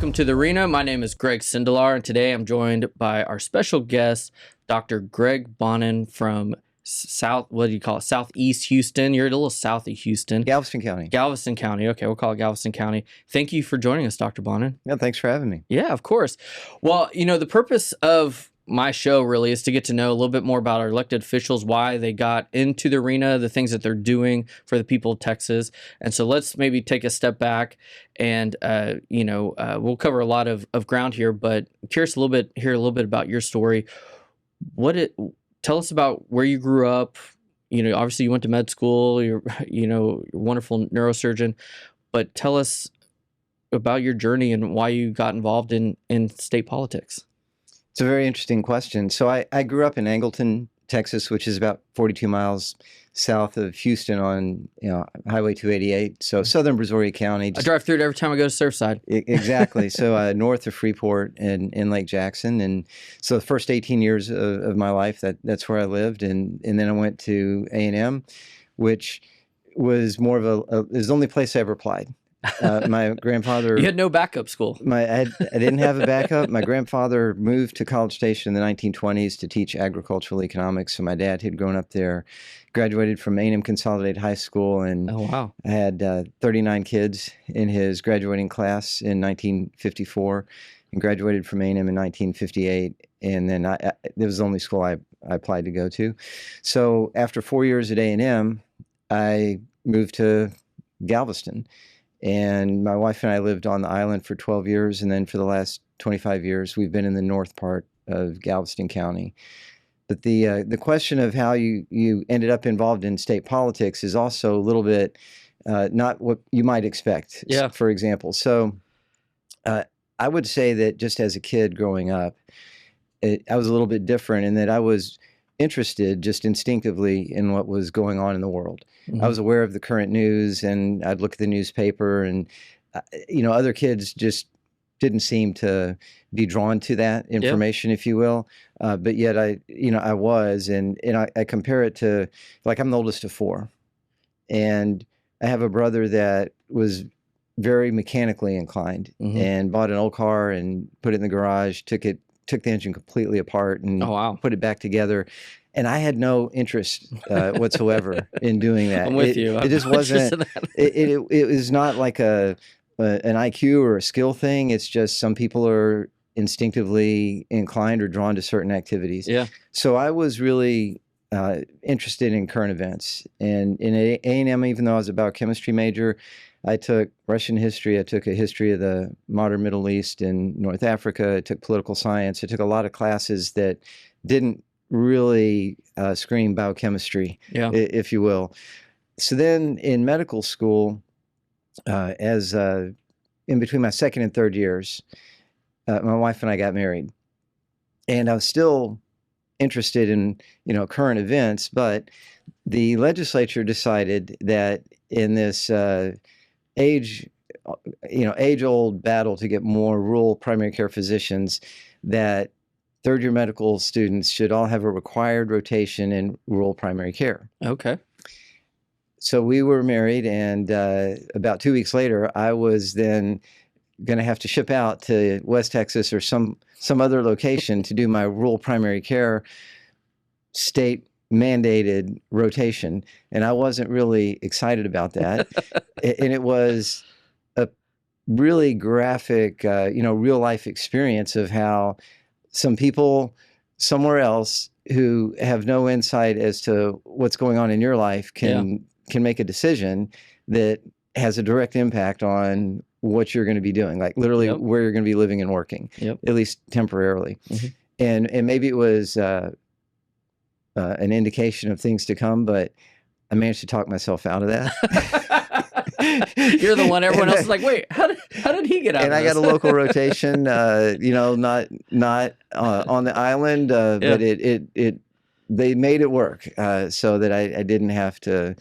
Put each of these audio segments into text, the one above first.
Welcome to the arena. My name is Greg Sindelar, and today I'm joined by our special guest, Dr. Greg Bonnen from Southeast Houston. You're a little south of Houston. Galveston County. Galveston County. Okay, we'll call it Galveston County. Thank you for joining us, Dr. Bonnen. Yeah, thanks for having me. Yeah, of course. Well, the purpose of my show really is to get to know a little bit more about our elected officials, why they got into the arena, the things that they're doing for the people of Texas. And so let's maybe take a step back and, we'll cover a lot of ground here, but I'm curious hear a little bit about your story. Tell us about where you grew up. Obviously you went to med school, you're a wonderful neurosurgeon, but tell us about your journey and why you got involved in state politics. It's a very interesting question. So I grew up in Angleton, Texas, which is about 42 miles south of Houston on Highway 288. So southern Brazoria County. I drive through it every time I go to Surfside. Exactly. So north of Freeport and in Lake Jackson. And so the first 18 years of my life, that's where I lived. And then I went to A&M, which was is the only place I ever applied. My grandfather. You had no backup school. I didn't have a backup. My grandfather moved to College Station in the 1920s to teach agricultural economics. So my dad had grown up there, graduated from A&M Consolidated High School, and oh wow, I had 39 kids in his graduating class in 1954, and graduated from A&M in 1958. And then it was the only school I applied to go to. So after 4 years at A&M, I moved to Galveston. And my wife and I lived on the island for 12 years. And then for the last 25 years, we've been in the north part of Galveston County. But the question of how you ended up involved in state politics is also a little bit not what you might expect, for example. So I would say that just as a kid growing up, I was a little bit different in that I was interested just instinctively in what was going on in the world. Mm-hmm. I was aware of the current news, and I'd look at the newspaper, and other kids just didn't seem to be drawn to that information, if you will. But yet I was, and I compare it to, like, I'm the oldest of four, and I have a brother that was very mechanically inclined, mm-hmm. and bought an old car and put it in the garage, took the engine completely apart and put it back together. And I had no interest whatsoever in doing that. I'm with you. It just wasn't, it was not like an IQ or a skill thing. It's just some people are instinctively inclined or drawn to certain activities. Yeah. So I was really interested in current events. And in A&M, even though I was a biochemistry major, I took Russian history. I took a history of the modern Middle East and North Africa. I took political science. I took a lot of classes that didn't really scream biochemistry, if you will. So then in medical school, in between my second and third years, my wife and I got married. And I was still interested in, current events, but the legislature decided that in this age-old battle to get more rural primary care physicians, that third-year medical students should all have a required rotation in rural primary care. Okay. So we were married, and about 2 weeks later, I was then going to have to ship out to West Texas or some other location to do my rural primary care state mandated rotation, and I wasn't really excited about that. And it was a really graphic, real life experience of how some people somewhere else who have no insight as to what's going on in your life can make a decision that has a direct impact on what you're going to be doing, like literally where you're going to be living and working, at least temporarily. Mm-hmm. And maybe it was an indication of things to come, but I managed to talk myself out of that. You're the one everyone else is like, wait, how did he get out of this? And I got a local rotation, not on the island, but they made it work so that I didn't have to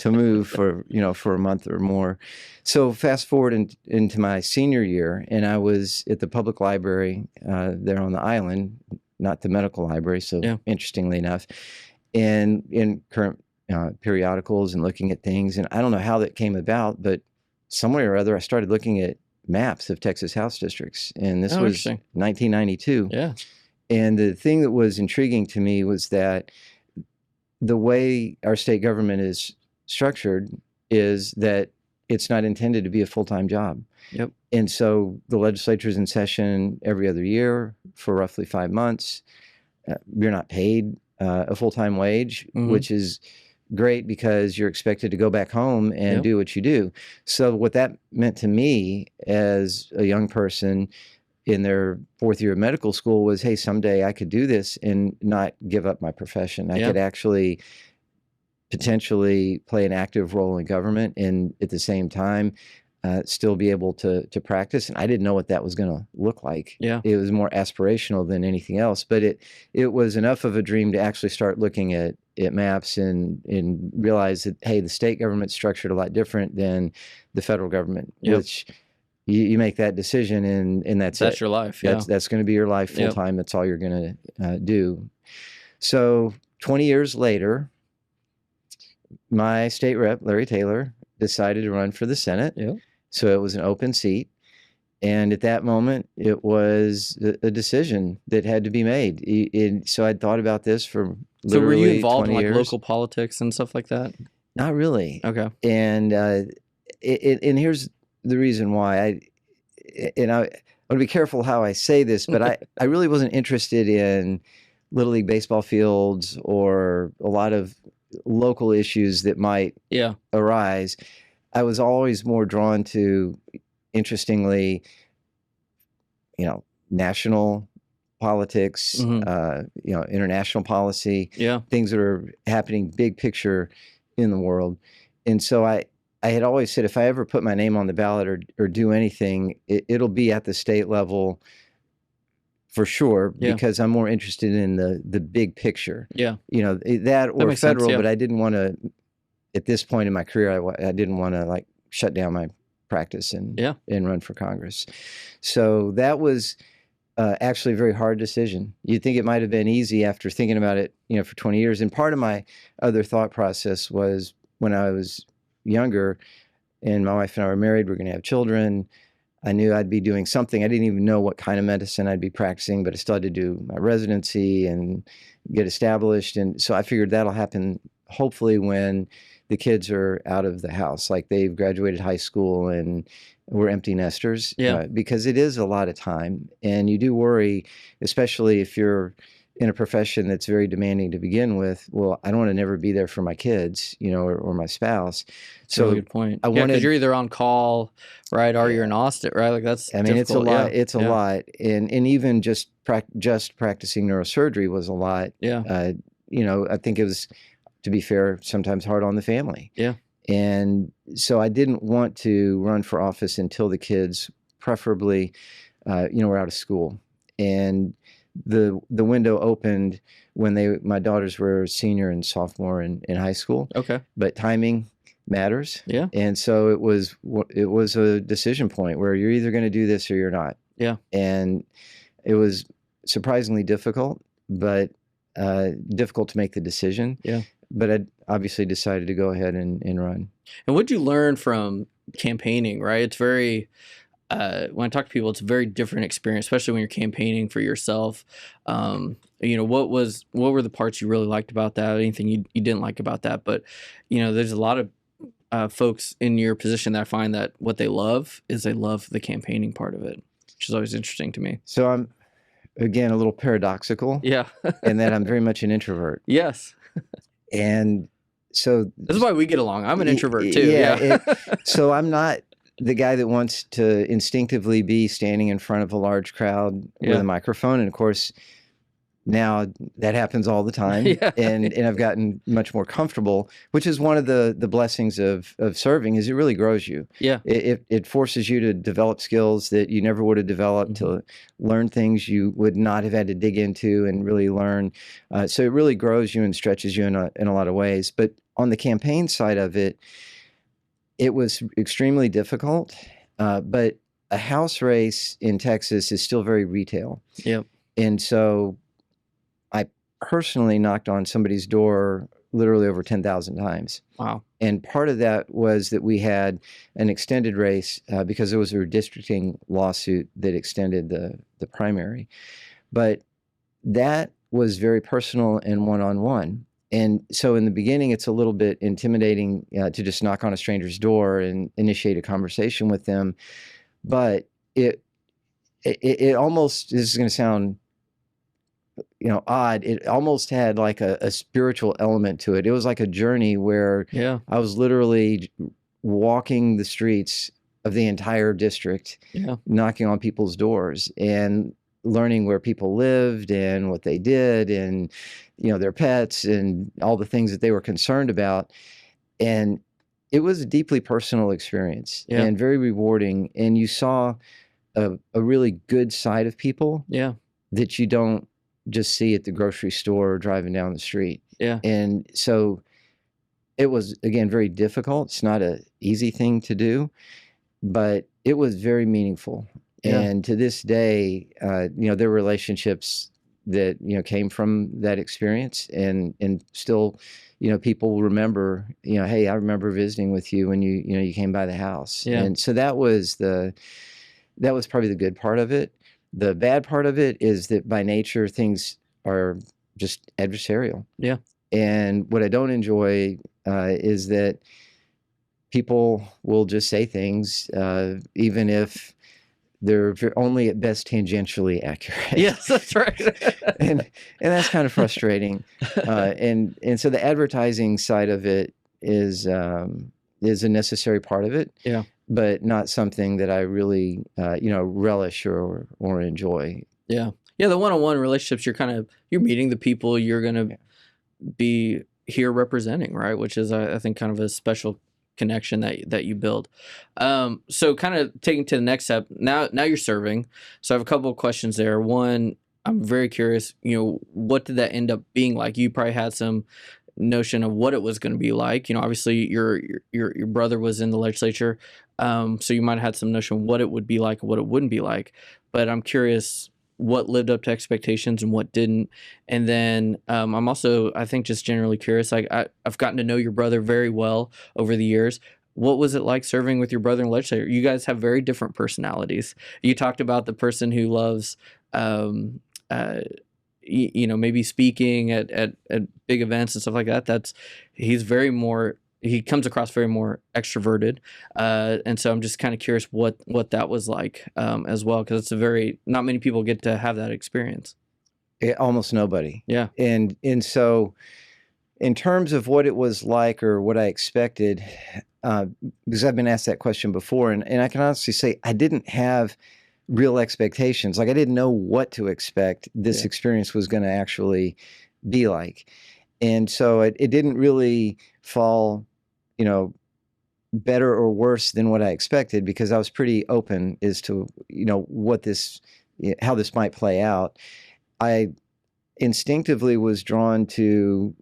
move for a month or more. So fast forward into my senior year, and I was at the public library there on the island, not the medical library. So interestingly enough, and in current periodicals and looking at things. And I don't know how that came about, but some way or other, I started looking at maps of Texas House districts. And this Oh, was interesting. 1992. Yeah. And the thing that was intriguing to me was that the way our state government is structured is that it's not intended to be a full-time job. Yep. And so the legislature is in session every other year for roughly 5 months. You're not paid a full-time wage, which is great because you're expected to go back home and do what you do. So what that meant to me as a young person in their 4th year of medical school was, hey, someday I could do this and not give up my profession. I could actually potentially play an active role in government and at the same time still be able to practice. And I didn't know what that was going to look like. Yeah. It was more aspirational than anything else, but it was enough of a dream to actually start looking at maps and realize that, hey, the state government's structured a lot different than the federal government, which you make that decision and that's it. Your life. That's going to be your life full time. That's all you're going to do. So 20 years later, my state rep, Larry Taylor, decided to run for the Senate. So it was an open seat. And at that moment, it was a decision that had to be made. So I'd thought about this for literally 20 years. So were you involved in like local politics and stuff like that? Not really. Okay. And and here's the reason why. I want to be careful how I say this, but I really wasn't interested in Little League baseball fields or a lot of local issues that might arise. I was always more drawn to, interestingly, national politics, international policy, things that are happening big picture in the world. And so I had always said, if I ever put my name on the ballot or do anything, it'll be at the state level for sure, because I'm more interested in the big picture. That or federal, but I didn't want to, at this point in my career, I didn't want to like shut down my practice and run for Congress. So that was actually a very hard decision. You'd think it might have been easy after thinking about it, for 20 years. And part of my other thought process was when I was younger and my wife and I were married, we're going to have children. I knew I'd be doing something. I didn't even know what kind of medicine I'd be practicing, but I still had to do my residency and get established. And so I figured that'll happen hopefully when the kids are out of the house, like they've graduated high school and we're empty nesters, because it is a lot of time. And you do worry, especially if you're in a profession that's very demanding to begin with. Well, I don't want to never be there for my kids, or my spouse. That's a really good point. Because you're either on call, right, or you're in Austin, right? Like that's difficult. It's a lot. It's a lot, and even just practicing neurosurgery was a lot. I think it was, to be fair, sometimes hard on the family. And so I didn't want to run for office until the kids, preferably, were out of school. And the window opened when my daughters were senior and sophomore in high school. Okay. But timing matters. And so it was a decision point where you're either going to do this or you're not. And it was surprisingly difficult, but difficult to make the decision. But I obviously decided to go ahead and run. And what'd you learn from campaigning, right? It's very, when I talk to people, it's a very different experience, especially when you're campaigning for yourself. What were the parts you really liked about that? Anything you didn't like about that? But, there's a lot of folks in your position that I find that what they love is they love the campaigning part of it, which is always interesting to me. So I'm, again, a little paradoxical. In that I'm very much an introvert. And so this is why we get along. I'm an introvert too. So I'm not the guy that wants to instinctively be standing in front of a large crowd with a microphone. And of course, now that happens all the time. And I've gotten much more comfortable, which is one of the blessings of serving, is it really grows you. It forces you to develop skills that you never would have developed, to learn things you would not have had to dig into and really learn. So it really grows you and stretches you in a lot of ways. But on the campaign side of it, it was extremely difficult. But a House race in Texas is still very retail. And so I personally knocked on somebody's door literally over 10,000 times. Wow. And part of that was that we had an extended race because there was a redistricting lawsuit that extended the primary. But that was very personal and one-on-one. And so in the beginning, it's a little bit intimidating to just knock on a stranger's door and initiate a conversation with them. But it almost, this is going to sound odd. It almost had like a spiritual element to it. It was like a journey where I was literally walking the streets of the entire district, knocking on people's doors and learning where people lived and what they did and, their pets and all the things that they were concerned about. And it was a deeply personal experience and very rewarding. And you saw a really good side of people that you don't just see at the grocery store or driving down the street. And so it was, again, very difficult. It's not an easy thing to do, but it was very meaningful. And to this day, there were relationships that, came from that experience and still, people remember, hey, I remember visiting with you when you came by the house. And so that was probably the good part of it. The bad part of it is that by nature, things are just adversarial. And what I don't enjoy is that people will just say things, even if they're only at best tangentially accurate. Yes, that's right. and that's kind of frustrating. And so the advertising side of it is a necessary part of it. But not something that I really, relish or enjoy. The one-on-one relationships, you're meeting the people you're going to be here representing, right? Which is, I think, kind of a special connection that you build. So kind of taking to the next step, now you're serving. So I have a couple of questions there. One, I'm very curious, what did that end up being like? You probably had some notion of what it was going to be like. Obviously your brother was in the legislature, so you might have had some notion of what it would be like and what it wouldn't be like. But I'm curious what lived up to expectations and what didn't. And then I'm also, I think, just generally curious. Like I've gotten to know your brother very well over the years. What was it like serving with your brother in the legislature? You guys have very different personalities. You talked about the person who loves maybe speaking at big events and stuff like that. He comes across very more extroverted. And so I'm just kind of curious what that was like as well, because not many people get to have that experience. Almost nobody. And so in terms of what it was like or what I expected, because I've been asked that question before, and I can honestly say I didn't have real expectations. Like I didn't know what to expect this experience was going to actually be like. And so it didn't really fall, better or worse than what I expected, because I was pretty open as to, how this might play out. I instinctively was drawn to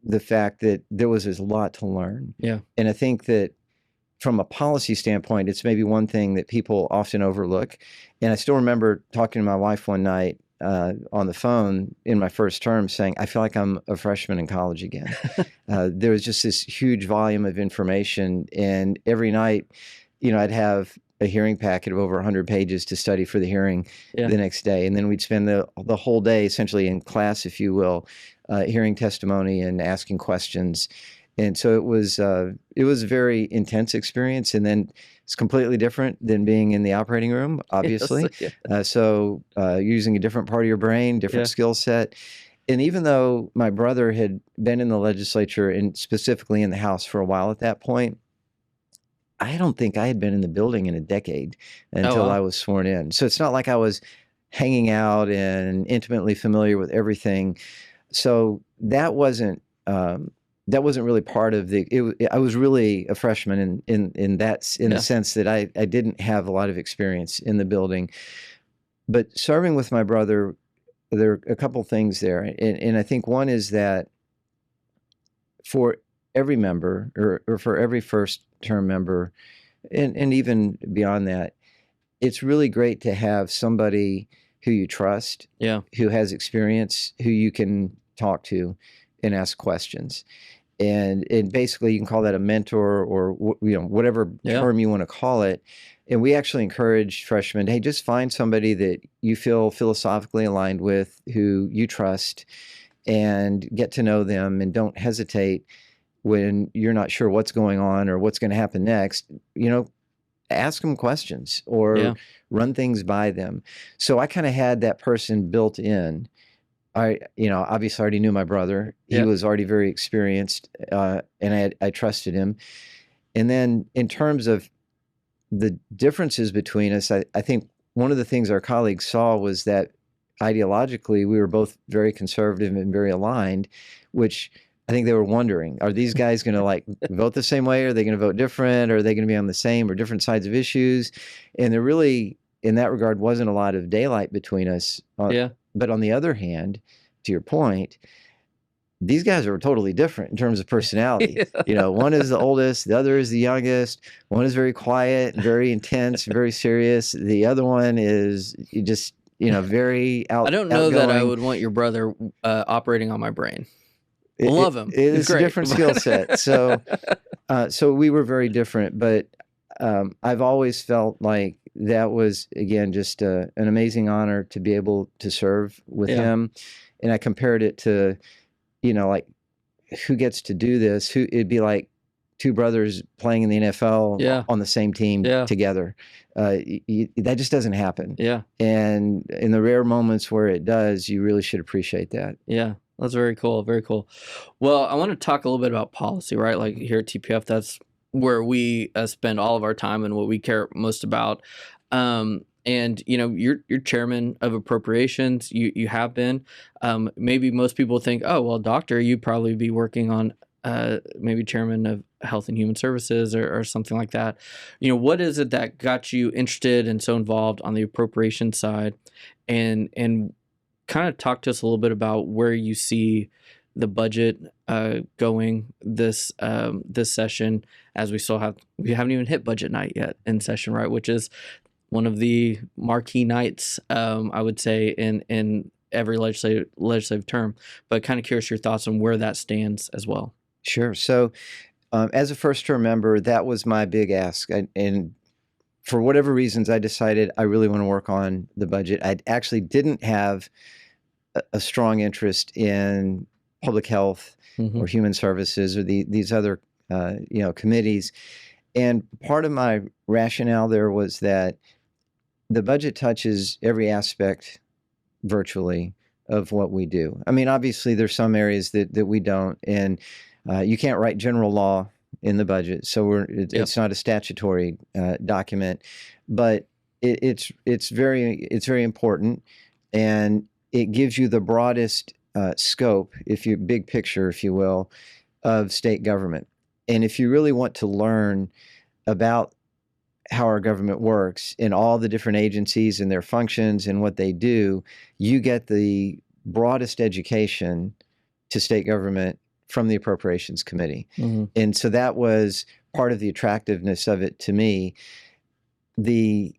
the fact that there was a lot to learn. And I think that from a policy standpoint, it's maybe one thing that people often overlook. And I still remember talking to my wife one night on the phone in my first term saying, I feel like I'm a freshman in college again. There was just this huge volume of information. And every night, I'd have a hearing packet of over 100 pages to study for the hearing the next day. And then we'd spend the whole day essentially in class, if you will, hearing testimony and asking questions. And so it was a very intense experience. And then it's completely different than being in the operating room, obviously. So using a different part of your brain, different skill set. And even though my brother had been in the legislature and specifically in the House for a while at that point, I don't think I had been in the building in a decade until I was sworn in. So it's not like I was hanging out and intimately familiar with everything. So that wasn't really part of I was really a freshman in the sense that I didn't have a lot of experience in the building. But serving with my brother, there are a couple things there. And I think one is that for every member or for every first term member, and even beyond that, it's really great to have somebody who you trust, who has experience, who you can talk to, and ask questions. And basically, you can call that a mentor or whatever term you want to call it. And we actually encourage freshmen, hey, just find somebody that you feel philosophically aligned with, who you trust, and get to know them, and don't hesitate when you're not sure what's going on or what's going to happen next. Ask them questions or run things by them. So I kind of had that person built in. Obviously already knew my brother. He was already very experienced, and I trusted him. And then in terms of the differences between us, I think one of the things our colleagues saw was that ideologically we were both very conservative and very aligned, which I think they were wondering, are these guys going to vote the same way? Are they going to vote different? Or are they going to be on the same or different sides of issues? And there really, in that regard, wasn't a lot of daylight between us. But on the other hand, to your point, these guys are totally different in terms of personality. One is the oldest, the other is the youngest. One is very quiet and very intense, very serious. The other one is just, very I don't know that I would want your brother operating on my brain. I love him. It's a different skill set. So we were very different, but I've always felt like that was, again, just an amazing honor to be able to serve with him. And I compared it to, who gets to do this? It'd be like two brothers playing in the NFL on the same team together. That just doesn't happen. And in the rare moments where it does, you really should appreciate that. That's very cool. Very cool. Well, I want to talk a little bit about policy, right? Like here at TPF, that's where we spend all of our time and what we care most about. And you're chairman of appropriations. You have been. Maybe most people think, oh well, doctor, you'd probably be working on maybe chairman of Health and Human Services or something like that. What is it that got you interested and so involved on the appropriation side, and kind of talk to us a little bit about where you see the budget going this session, as we haven't even hit budget night yet in session, right? Which is one of the marquee nights, I would say, in every legislative term. But kind of curious your thoughts on where that stands as well. Sure. So as a first-term member, that was my big ask. And for whatever reasons, I decided I really want to work on the budget. I actually didn't have a strong interest in public health or human services or these other committees. And part of my rationale there was that the budget touches every aspect virtually of what we do. I mean, obviously there's some areas that we don't, and you can't write general law in the budget, so it's not a statutory document, but it's very important, and it gives you the broadest scope, big picture, if you will, of state government. And if you really want to learn about how our government works in all the different agencies and their functions and what they do, you get the broadest education to state government from the Appropriations Committee. And so that was part of the attractiveness of it to me. The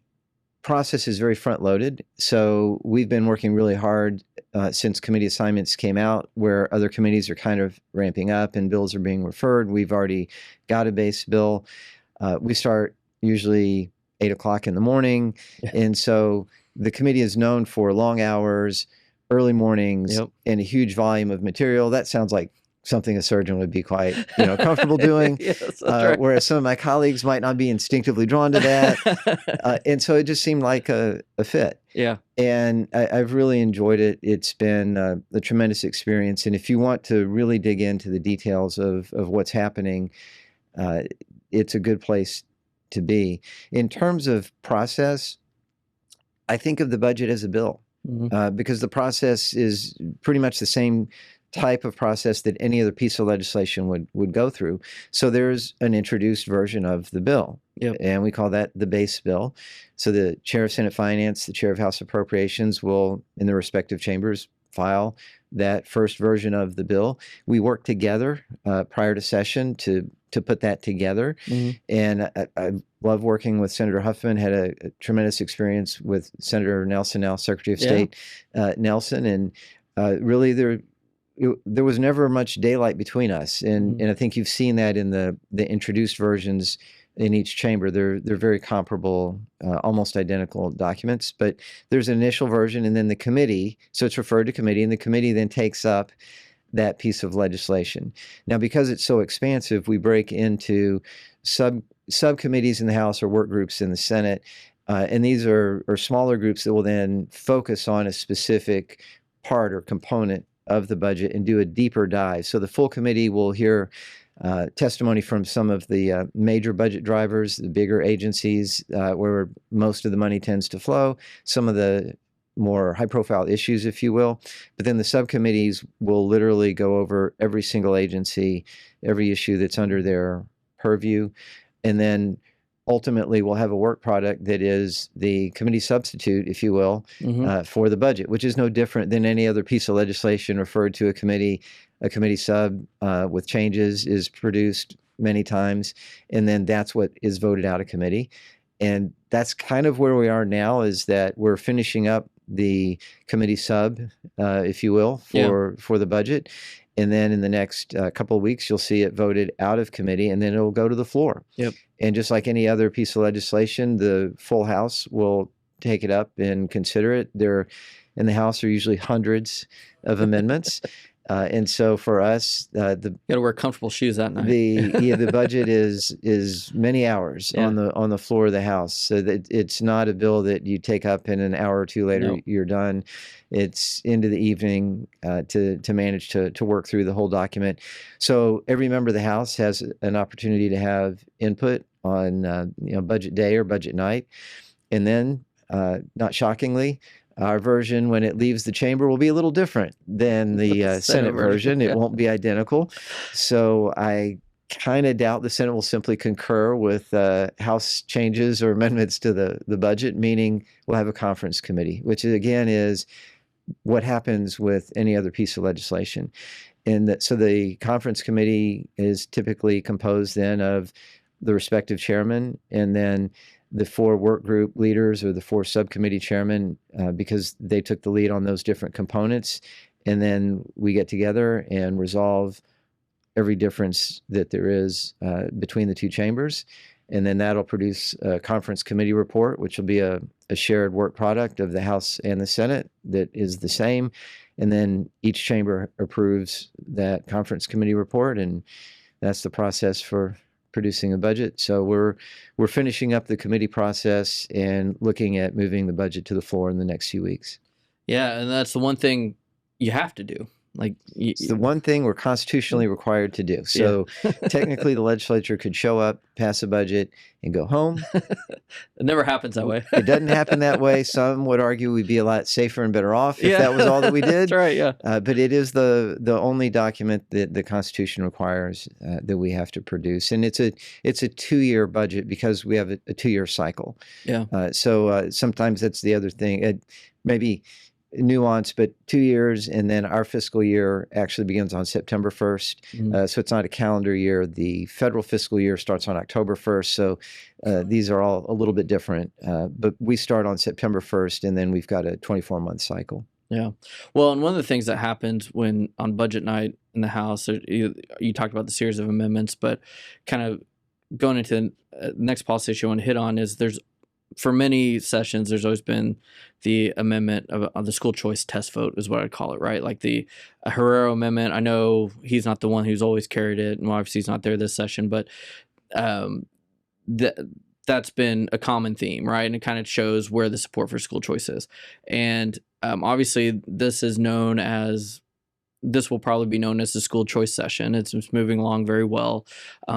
process is very front-loaded, so we've been working really hard since committee assignments came out, where other committees are kind of ramping up and bills are being referred. We've already got a base bill. We start usually 8 o'clock in the morning, and so the committee is known for long hours, early mornings, and a huge volume of material. That sounds like something a surgeon would be quite, comfortable doing. Yes, right. Whereas some of my colleagues might not be instinctively drawn to that. And so it just seemed like a fit. And I've really enjoyed it. It's been a tremendous experience. And if you want to really dig into the details of what's happening, it's a good place to be. In terms of process, I think of the budget as a bill, because the process is pretty much the same type of process that any other piece of legislation would go through. So there's an introduced version of the bill, and we call that the base bill. So the chair of Senate Finance, the chair of House Appropriations will, in the respective chambers, file that first version of the bill. We work together prior to session to put that together. And I love working with Senator Huffman, had a tremendous experience with Senator Nelson, now Secretary of State Nelson. And really there was never much daylight between us, and I think you've seen that in the introduced versions in each chamber. They're very comparable, almost identical documents, but there's an initial version and then the committee, so it's referred to committee, and the committee then takes up that piece of legislation. Now, because it's so expansive, we break into subcommittees in the House or work groups in the Senate, and these are smaller groups that will then focus on a specific part or component of the budget and do a deeper dive. So the full committee will hear testimony from some of the major budget drivers, the bigger agencies where most of the money tends to flow, some of the more high-profile issues, if you will. But then the subcommittees will literally go over every single agency, every issue that's under their purview, and then ultimately we'll have a work product that is the committee substitute, if you will, for the budget, which is no different than any other piece of legislation referred to a committee. A committee sub with changes is produced many times, and then that's what is voted out of committee. And that's kind of where we are now, is that we're finishing up the committee sub, if you will, for the budget. And then in the next couple of weeks, you'll see it voted out of committee, and then it'll go to the floor. Yep. And just like any other piece of legislation, the full House will take it up and consider it. There, in the House, are usually hundreds of amendments. And so for us, you got to wear comfortable shoes that night. The budget is many hours on the floor of the House. So that it's not a bill that you take up and an hour or two later you're done. It's into the evening to manage to work through the whole document. So every member of the House has an opportunity to have input on budget day or budget night, and then not shockingly, our version, when it leaves the chamber, will be a little different than the Senate version. It won't be identical. So I kind of doubt the Senate will simply concur with House changes or amendments to the budget, meaning we'll have a conference committee, which again is what happens with any other piece of legislation. And so the conference committee is typically composed then of the respective chairman, and then the 4 work group leaders or the 4 subcommittee chairmen, because they took the lead on those different components. And then we get together and resolve every difference that there is between the 2 chambers. And then that'll produce a conference committee report, which will be a shared work product of the House and the Senate that is the same. And then each chamber approves that conference committee report, and that's the process for producing a budget. So we're finishing up the committee process and looking at moving the budget to the floor in the next few weeks. Yeah, and that's the one thing you have to do. Like it's the one thing we're constitutionally required to do. So technically the legislature could show up, pass a budget, and go home. It never happens that way. It doesn't happen that way. Some would argue we'd be a lot safer and better off if that was all that we did. That's right, yeah. But it is the only document that the Constitution requires that we have to produce. And it's a 2-year budget because we have a 2-year cycle. Yeah. So sometimes that's the other thing. Maybe nuance, but 2 years, and then our fiscal year actually begins on September 1st. So it's not a calendar year. The federal fiscal year starts on October 1st. So these are all a little bit different. But we start on September 1st, and then we've got a 24-month cycle. Yeah. Well, and one of the things that happens when on budget night in the House, you talked about the series of amendments, but kind of going into the next policy issue I want to hit on is for many sessions, there's always been the amendment of the school choice test vote is what I'd call it, right? Like the Herrero amendment. I know he's not the one who's always carried it, and obviously he's not there this session, but that's been a common theme, right? And it kind of shows where the support for school choice is. And obviously this will probably be known as the school choice session. It's moving along very well,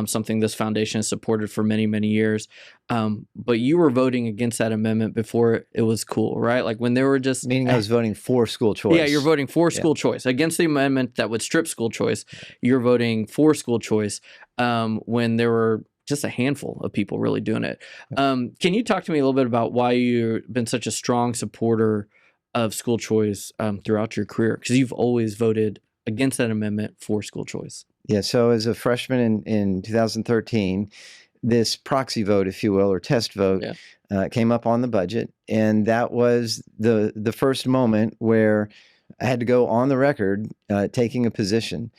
something this foundation has supported for many, many years. But you were voting against that amendment before it was cool, right? Like when they were just... Meaning I was voting for school choice. Yeah, you're voting for school choice. Against the amendment that would strip school choice, you're voting for school choice when there were just a handful of people really doing it. Can you talk to me a little bit about why you've been such a strong supporter of school choice throughout your career? Because you've always voted against that amendment for school choice. Yeah, so as a freshman in 2013, this proxy vote, if you will, or test vote, came up on the budget. And that was the first moment where I had to go on the record taking a position.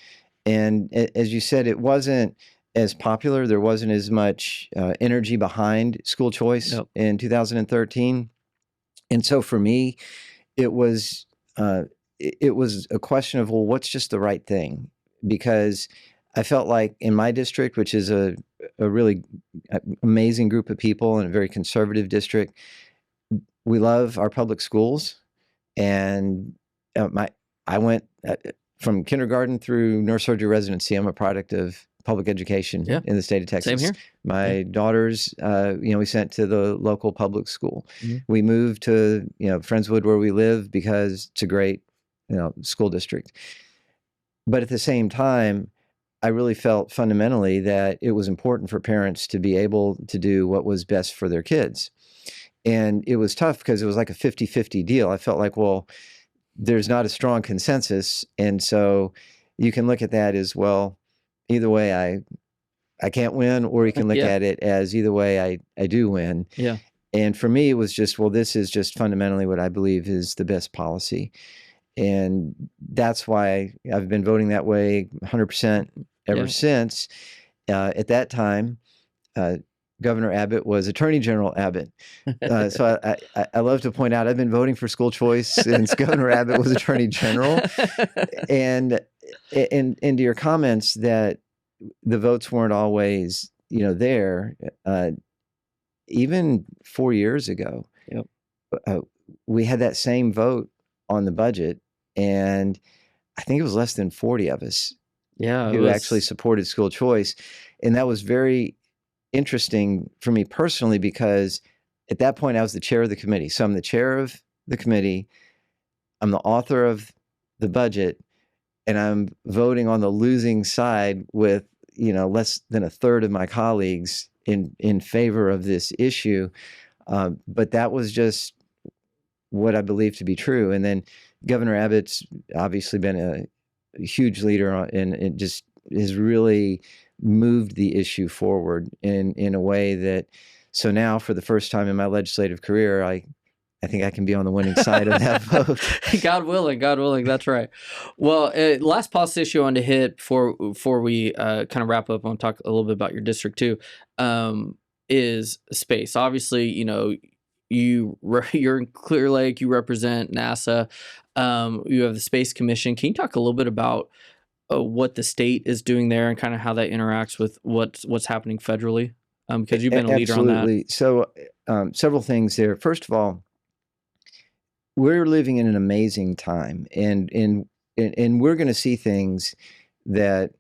And as you said, it wasn't as popular. There wasn't as much energy behind school choice in 2013. And so for me, it was a question of, well, what's just the right thing? Because I felt like in my district, which is a really amazing group of people and a very conservative district, we love our public schools. And I went from kindergarten through neurosurgery residency. I'm a product of public education in the state of Texas. Same here. My daughters, we sent to the local public school. We moved to, Friendswood where we live because it's a great, school district. But at the same time, I really felt fundamentally that it was important for parents to be able to do what was best for their kids. And it was tough because it was like a 50-50 deal. I felt like, well, there's not a strong consensus. And so you can look at that as, well, either way I can't win, or you can look at it as either way I do win. Yeah. And for me, it was just, well, this is just fundamentally what I believe is the best policy. And that's why I've been voting that way 100% ever since. At that time, Governor Abbott was Attorney General Abbott. So I love to point out I've been voting for school choice since Governor Abbott was Attorney General. And to your comments that the votes weren't always, there, even 4 years ago, we had that same vote on the budget, and I think it was less than 40 of us who actually supported school choice. And that was very interesting for me personally, because at that point I was the chair of the committee. So I'm the chair of the committee, I'm the author of the budget, and I'm voting on the losing side with, less than a third of my colleagues in favor of this issue. But that was just what I believe to be true. And then Governor Abbott's obviously been a huge leader, and it just has really moved the issue forward in a way that, so now for the first time in my legislative career, I think I can be on the winning side of that vote. God willing, that's right. Well, last policy issue I wanted to hit before we kind of wrap up and talk a little bit about your district too, is space. Obviously, you're in Clear Lake, you represent NASA, you have the Space Commission. Can you talk a little bit about what the state is doing there and kind of how that interacts with what's happening federally? Because you've been a leader on that. Absolutely. So several things there. First of all, we're living in an amazing time, and we're going to see things that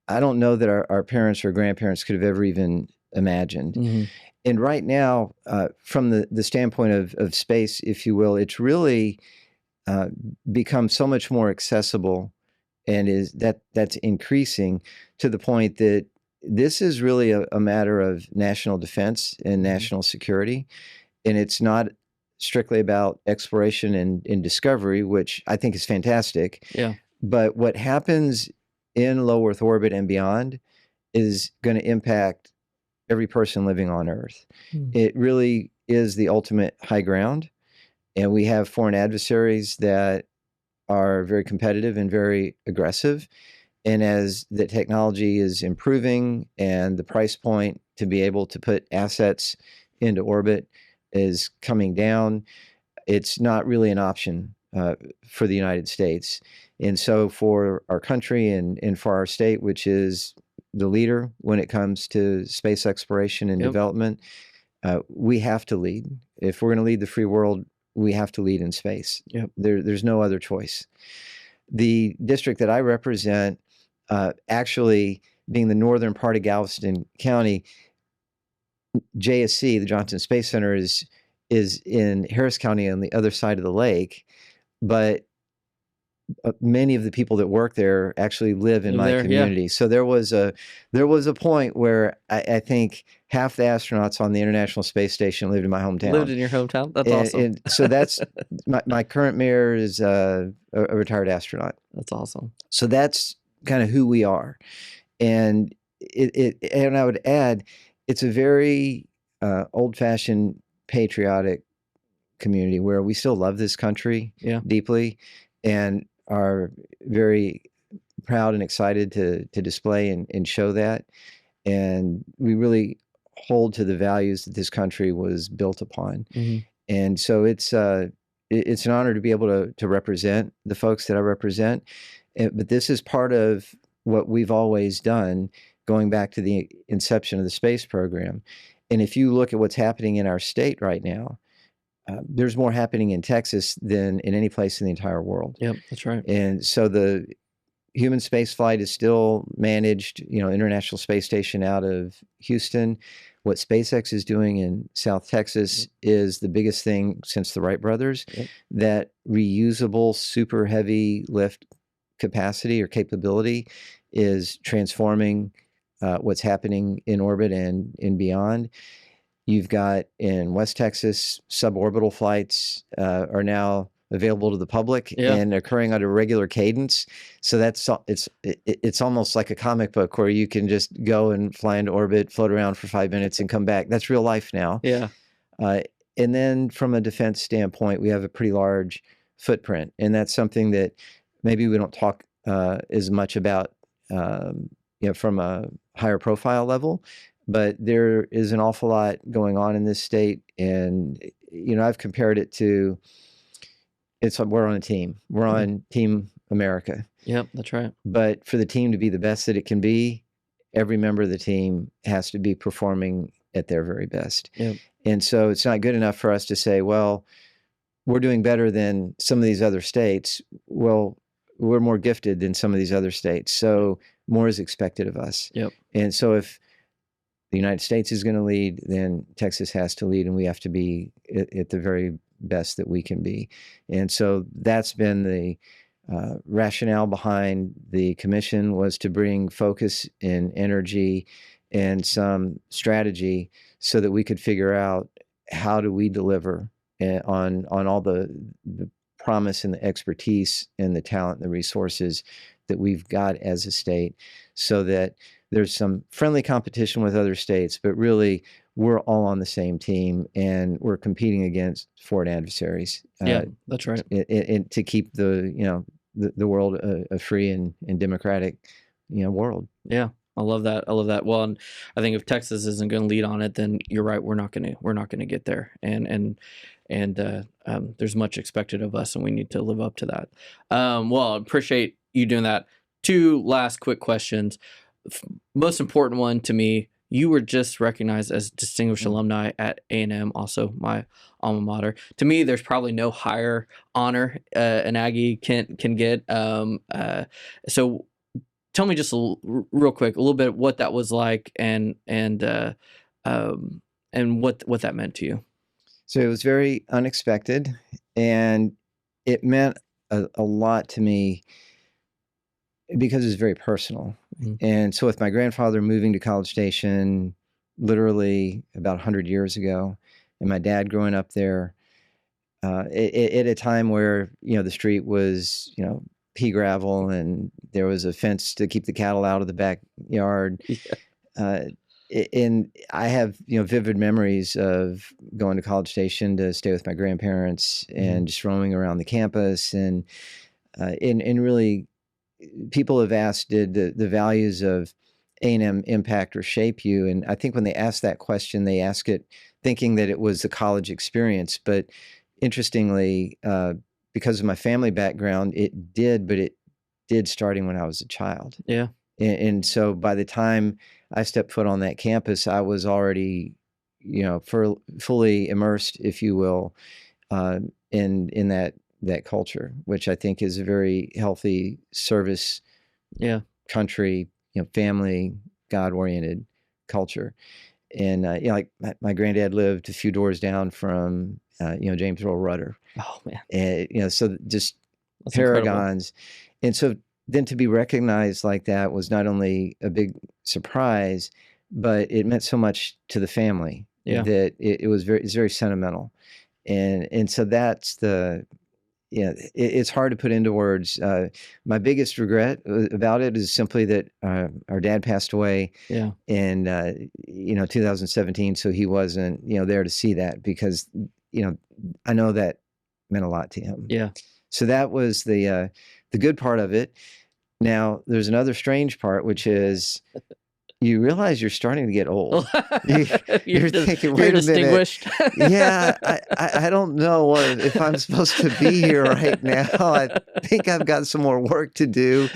I don't know that our parents or grandparents could have ever even imagined. And right now, from the standpoint of space, if you will, it's really become so much more accessible, and that's increasing to the point that this is really a matter of national defense and national security. And it's not strictly about exploration and discovery, which I think is fantastic. Yeah. But what happens in low Earth orbit and beyond is going to impact every person living on Earth. It really is the ultimate high ground. And we have foreign adversaries that are very competitive and very aggressive. And as the technology is improving and the price point to be able to put assets into orbit is coming down, it's not really an option for the United States. And so for our country and for our state, which is the leader when it comes to space exploration and development, we have to lead. If we're going to lead the free world, we have to lead in space. There's no other choice. The district that I represent, actually being the northern part of Galveston County, JSC, the Johnson Space Center, is in Harris County on the other side of the lake, but many of the people that work there actually live in my community. So there was a point where I think half the astronauts on the International Space Station lived in my hometown. Lived in your hometown? That's awesome. And so that's my current mayor is a retired astronaut. That's awesome. So that's kind of who we are. And and I would add, it's a very old-fashioned patriotic community where we still love this country deeply. and are very proud and excited to display and show that. And we really hold to the values that this country was built upon. Mhm. And so it's an honor to be able to represent the folks that I represent. But this is part of what we've always done, going back to the inception of the space program. And if you look at what's happening in our state right now, there's more happening in Texas than in any place in the entire world. Yep, that's right. And so the human space flight is still managed, International Space Station out of Houston. What SpaceX is doing in South Texas is the biggest thing since the Wright brothers. Yep. That reusable super heavy lift capacity or capability is transforming what's happening in orbit and beyond. You've got in West Texas, suborbital flights are now available to the public and occurring at a regular cadence. So it's almost like a comic book where you can just go and fly into orbit, float around for 5 minutes and come back. That's real life now. Yeah. And then from a defense standpoint, we have a pretty large footprint. And that's something that maybe we don't talk as much about from a higher profile level. But there is an awful lot going on in this state. And, I've compared it to, we're on a team. We're on Team America. Yep, that's right. But for the team to be the best that it can be, every member of the team has to be performing at their very best. Yep. And so it's not good enough for us to say, well, we're doing better than some of these other states. Well, we're more gifted than some of these other states. So more is expected of us. Yep. And so if the United States is going to lead, then Texas has to lead, and we have to be at the very best that we can be. And so that's been the rationale behind the commission, was to bring focus and energy and some strategy so that we could figure out how do we deliver on all the promise and the expertise and the talent and the resources that we've got as a state, so that there's some friendly competition with other states, but really we're all on the same team and we're competing against foreign adversaries. Yeah, that's right. And to keep the world a free and democratic, world. Yeah, I love that. I love that. Well, and I think if Texas isn't going to lead on it, then you're right. We're not going to get there. And there's much expected of us, and we need to live up to that. Well, I appreciate you doing that. 2 last quick questions. Most important one to me, you were just recognized as distinguished alumni at A&M, also my alma mater. To me, there's probably no higher honor an Aggie can get. So tell me just real quick a little bit what that was like and what that meant to you. So it was very unexpected, and it meant a lot to me because it's very personal. Mm-hmm. And so with my grandfather moving to College Station literally about 100 years ago, and my dad growing up there at a time where, the street was, pea gravel and there was a fence to keep the cattle out of the backyard. Yeah. And I have, vivid memories of going to College Station to stay with my grandparents and just roaming around the campus. And really, people have asked, did the values of A&M impact or shape you? And I think when they ask that question, they ask it thinking that it was the college experience. But interestingly, because of my family background, it did, but it did starting when I was a child. Yeah. And so by the time I stepped foot on that campus, I was already, fully immersed, if you will, in that culture, which I think is a very healthy service, country, family, God-oriented culture. And like my granddad lived a few doors down from James Earl Rudder. Oh man. And so just That's paragons. incredible. And so then to be recognized like that was not only a big surprise, but it meant so much to the family that it's very sentimental. And so that's it's hard to put into words. My biggest regret about it is simply that our dad passed away in 2017, so he wasn't there to see that, because I know that meant a lot to him. Yeah. So that was the good part of it. Now, there's another strange part, which is you realize you're starting to get old. You're thinking, wait a minute. Yeah, I don't know if I'm supposed to be here right now. I think I've got some more work to do.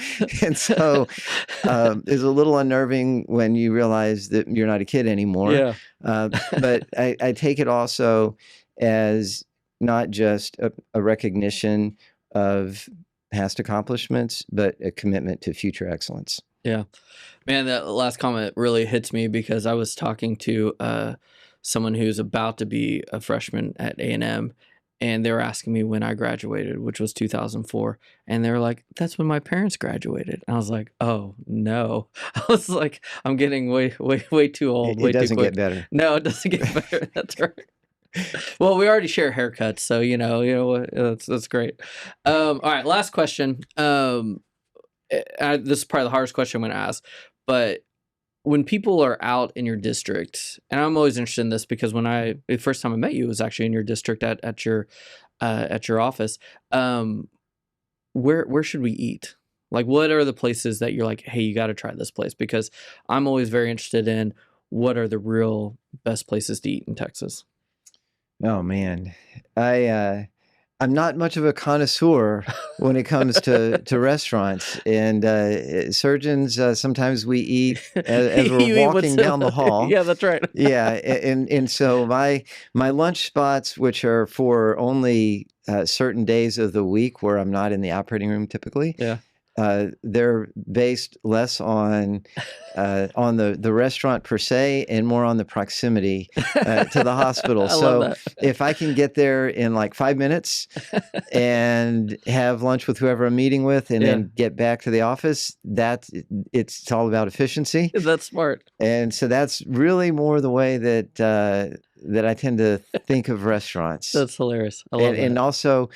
And so it's a little unnerving when you realize that you're not a kid anymore. Yeah. But I take it also as not just a recognition of past accomplishments, but a commitment to future excellence. Yeah. Man, that last comment really hits me because I was talking to someone who's about to be a freshman at A&M, and they were asking me when I graduated, which was 2004. And they were like, that's when my parents graduated. And I was like, oh, no. I was like, I'm getting way too old. It doesn't get better. No, it doesn't get better. That's right. Well, we already share haircuts, so that's great. All right, last question. This is probably the hardest question I'm going to ask, but when people are out in your district, and I'm always interested in this because the first time I met you was actually in your district at your office. Where should we eat? Like, what are the places that you're like, hey, you got to try this place? Because I'm always very interested in what are the real best places to eat in Texas. Oh man, I'm not much of a connoisseur when it comes to restaurants, and surgeons, sometimes we eat as we're walking down the hall. Yeah, that's right. Yeah, and so my lunch spots, which are for only certain days of the week where I'm not in the operating room typically. Yeah. They're based less on the restaurant per se and more on the proximity to the hospital. So if I can get there in like 5 minutes and have lunch with whoever I'm meeting with and then get back to the office, it's all about efficiency. That's smart. And so that's really more the way that I tend to think of restaurants. That's hilarious. I love that. And also,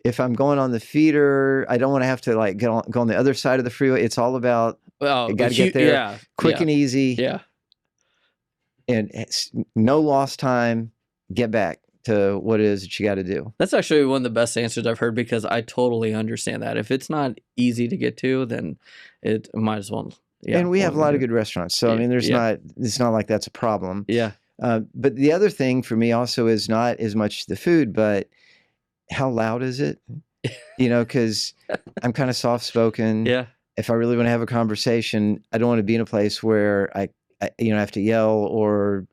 if I'm going on the feeder, I don't want to have to like go on the other side of the freeway. It's all about you got to get there quick and easy. Yeah. And it's no lost time. Get back to what it is that you got to do. That's actually one of the best answers I've heard because I totally understand that. If it's not easy to get to, then it might as well. Yeah, and we have a lot of good restaurants. So, I mean, it's not like that's a problem. Yeah. But the other thing for me also is not as much the food, but how loud is it? Because I'm kind of soft spoken. Yeah. If I really want to have a conversation, I don't want to be in a place where I have to yell or,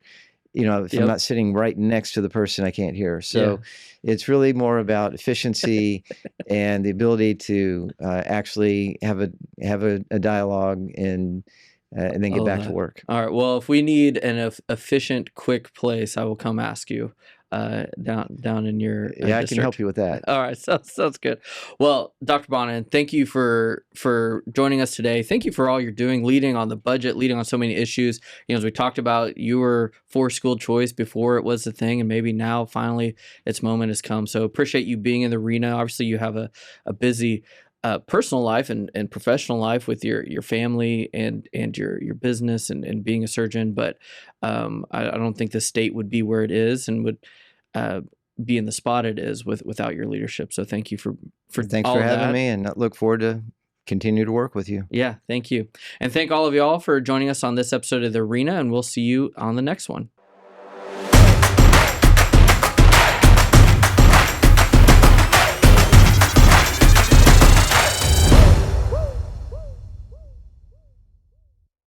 if I'm not sitting right next to the person I can't hear. So it's really more about efficiency and the ability to actually have a dialogue and then get back to work. All right. Well, if we need an efficient, quick place, I will come ask you. Down in your I district. can help you with that. All right, sounds good. Well, Dr. Bonnen, thank you for joining us today. Thank you for all you're doing, leading on the budget, leading on so many issues. As we talked about, you were for school choice before it was a thing, and maybe now finally its moment has come. So appreciate you being in the arena. Obviously, you have a busy personal life and professional life with your family and your business and being a surgeon, but I don't think the state would be where it is and would be in the spot it is without your leadership. So thank you for thanks all for of having that. me, and I look forward to continue to work with you. Yeah, thank you, and thank all of y'all for joining us on this episode of The Arena, and we'll see you on the next one.